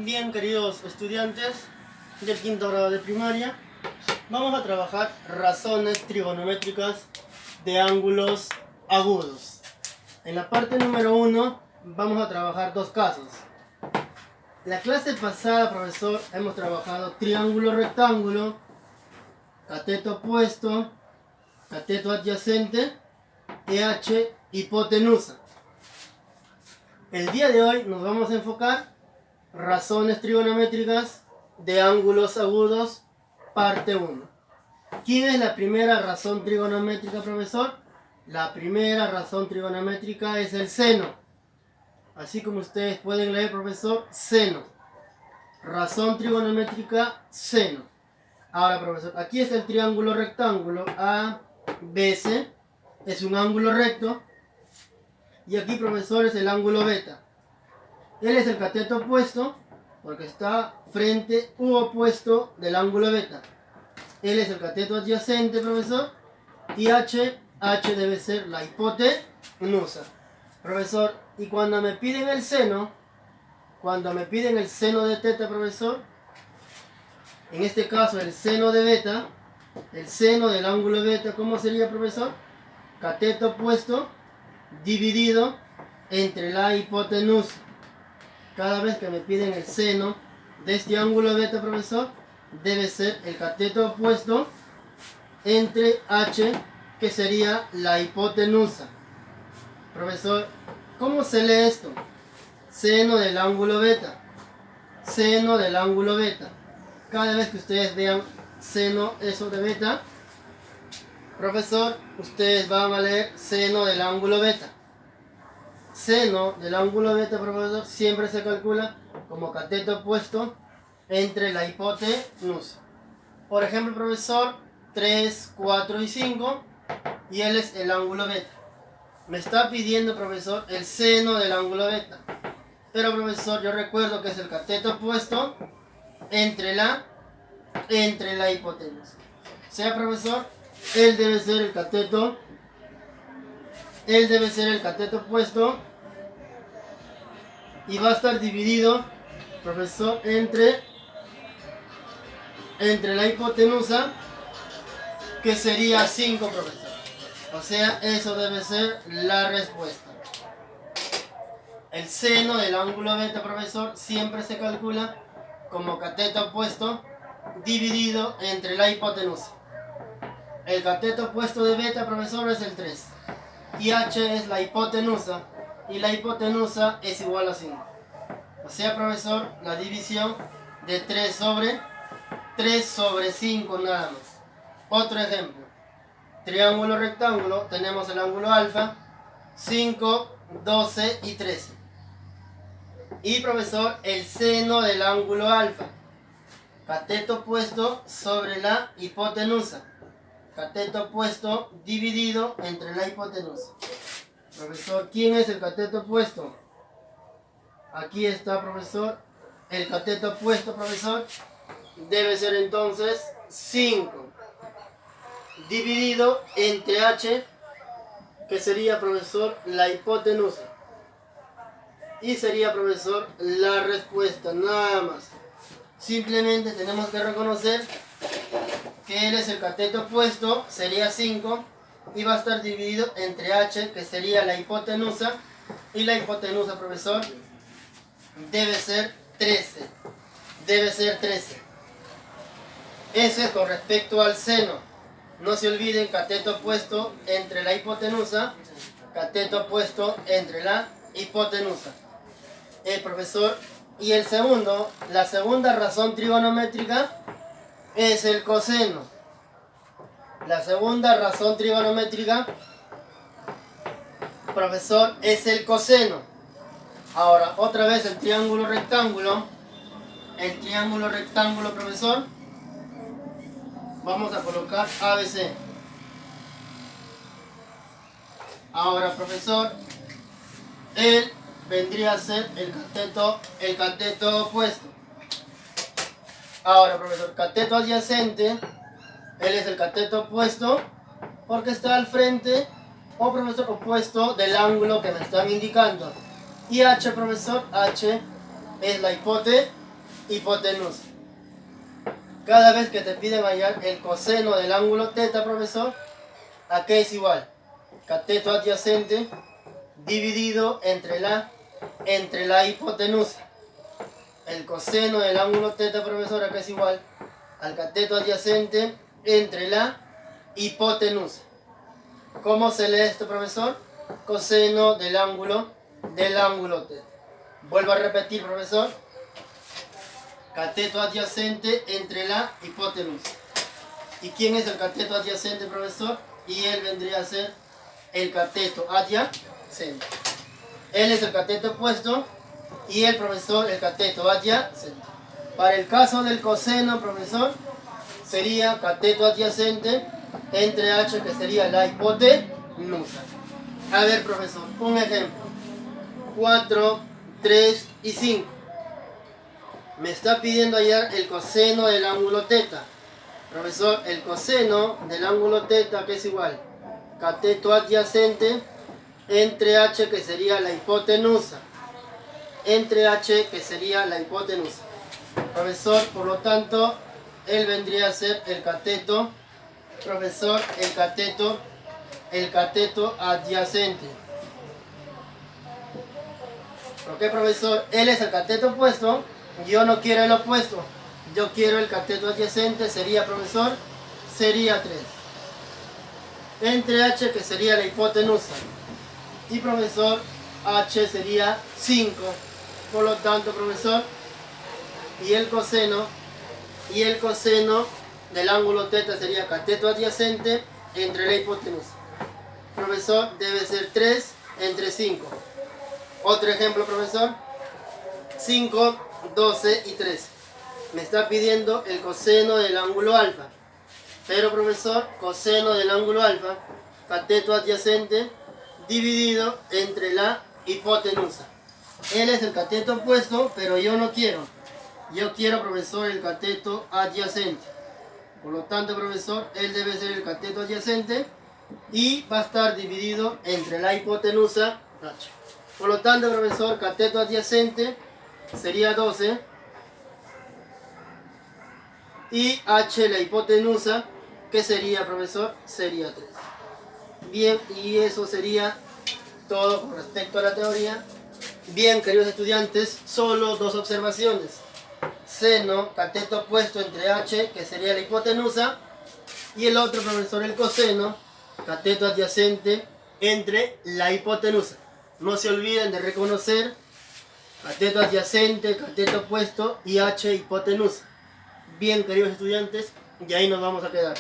Bien, queridos estudiantes del quinto grado de primaria, vamos a trabajar razones trigonométricas de ángulos agudos. En la parte número 1 vamos a trabajar dos casos. La clase pasada, profesor, hemos trabajado triángulo rectángulo, cateto opuesto, cateto adyacente, EH, hipotenusa. El día de hoy nos vamos a enfocar razones trigonométricas de ángulos agudos, parte 1. ¿Quién es la primera razón trigonométrica, profesor? La primera razón trigonométrica es el seno. Así como ustedes pueden leer, profesor, seno. Razón trigonométrica, seno. Ahora, profesor, aquí está el triángulo rectángulo ABC. Es un ángulo recto. Y aquí, profesor, es el ángulo beta. Él es el cateto opuesto porque está frente u opuesto del ángulo beta. Él es el cateto adyacente, profesor. Y H debe ser la hipotenusa. Profesor, y cuando me piden el seno de teta, profesor, en este caso el seno de beta, el seno del ángulo beta, ¿cómo sería, profesor? Cateto opuesto dividido entre la hipotenusa. Cada vez que me piden el seno de este ángulo beta, profesor, debe ser el cateto opuesto entre H, que sería la hipotenusa. Profesor, ¿cómo se lee esto? Seno del ángulo beta. Seno del ángulo beta. Cada vez que ustedes vean seno eso de beta, profesor, ustedes van a leer seno del ángulo beta. Seno del ángulo beta, profesor, siempre se calcula como cateto opuesto entre la hipotenusa. Por ejemplo, profesor, 3, 4 y 5, y él es el ángulo beta. Me está pidiendo, profesor, el seno del ángulo beta. Pero, profesor, yo recuerdo que es el cateto opuesto entre la hipotenusa. O sea, profesor, él debe ser el cateto opuesto y va a estar dividido, profesor, entre la hipotenusa, que sería 5, profesor. O sea, eso debe ser la respuesta. El seno del ángulo beta, profesor, siempre se calcula como cateto opuesto dividido entre la hipotenusa. El cateto opuesto de beta, profesor, es el 3. Y H es la hipotenusa. Y la hipotenusa es igual a 5. O sea, profesor, la división de 3 sobre 5 nada más. Otro ejemplo. Triángulo rectángulo, tenemos el ángulo alfa, 5, 12 y 13. Y, profesor, el seno del ángulo alfa. Cateto opuesto sobre la hipotenusa. Cateto opuesto dividido entre la hipotenusa. Profesor, ¿quién es el cateto opuesto? Aquí está, profesor. El cateto opuesto, profesor, debe ser entonces 5 dividido entre H, que sería, profesor, la hipotenusa. Y sería, profesor, la respuesta, nada más. Simplemente tenemos que reconocer que él es el cateto opuesto, sería 5, y va a estar dividido entre H, que sería la hipotenusa, y la hipotenusa, profesor, debe ser 13. Debe ser 13. Eso es con respecto al seno. No se olviden, cateto opuesto entre la hipotenusa, cateto opuesto entre la hipotenusa. Profesor, y la segunda razón trigonométrica es el coseno. La segunda razón trigonométrica, profesor, es el coseno. Ahora, otra vez el triángulo rectángulo. El triángulo rectángulo, profesor, vamos a colocar ABC. Ahora, profesor, él vendría a ser el cateto opuesto. Ahora, profesor, cateto adyacente, él es el cateto opuesto porque está al frente o, profesor, opuesto del ángulo que me están indicando. Y H, profesor, H es la hipotenusa. hipotenusa. Cada vez que te piden hallar el coseno del ángulo teta, profesor, ¿a qué es igual? Cateto adyacente dividido entre la hipotenusa. El coseno del ángulo teta, profesor, ¿a qué es igual? Al cateto adyacente entre la hipotenusa. ¿Cómo se lee esto, profesor? Coseno del ángulo teta. Vuelvo a repetir, profesor. Cateto adyacente entre la hipotenusa. ¿Y quién es el cateto adyacente, profesor? Y él vendría a ser el cateto adyacente. Él es el cateto opuesto y el profesor el cateto adyacente. Para el caso del coseno, profesor, sería cateto adyacente entre h, que sería la hipotenusa. A ver, profesor, un ejemplo. 4, 3 y 5. Me está pidiendo hallar el coseno del ángulo teta. Profesor, el coseno del ángulo teta, que es igual cateto adyacente entre h, que sería la hipotenusa. Entre h, que sería la hipotenusa. Profesor, por lo tanto, él vendría a ser el cateto, profesor, el cateto adyacente. ¿Por qué, profesor? Él es el cateto opuesto, yo no quiero el opuesto, yo quiero el cateto adyacente, sería, profesor, sería 3. Entre h, que sería la hipotenusa, y profesor, h sería 5. Por lo tanto, profesor, y el coseno del ángulo teta sería cateto adyacente entre la hipotenusa. Profesor, debe ser 3 entre 5. Otro ejemplo, profesor. 5, 12 y 13. Me está pidiendo el coseno del ángulo alfa. Pero, profesor, coseno del ángulo alfa, cateto adyacente dividido entre la hipotenusa. Él es el cateto opuesto, pero yo no quiero. Yo quiero, profesor, el cateto adyacente. Por lo tanto, profesor, él debe ser el cateto adyacente y va a estar dividido entre la hipotenusa h. Por lo tanto, profesor, cateto adyacente sería 12 y h, la hipotenusa, que sería, profesor, sería 3. Bien, y eso sería todo con respecto a la teoría. Bien, queridos estudiantes, solo dos observaciones. Seno, cateto opuesto entre h, que sería la hipotenusa, y el otro, profesor, el coseno, cateto adyacente entre la hipotenusa. No se olviden de reconocer cateto adyacente, cateto opuesto y h, hipotenusa. Bien, queridos estudiantes, y ahí nos vamos a quedar.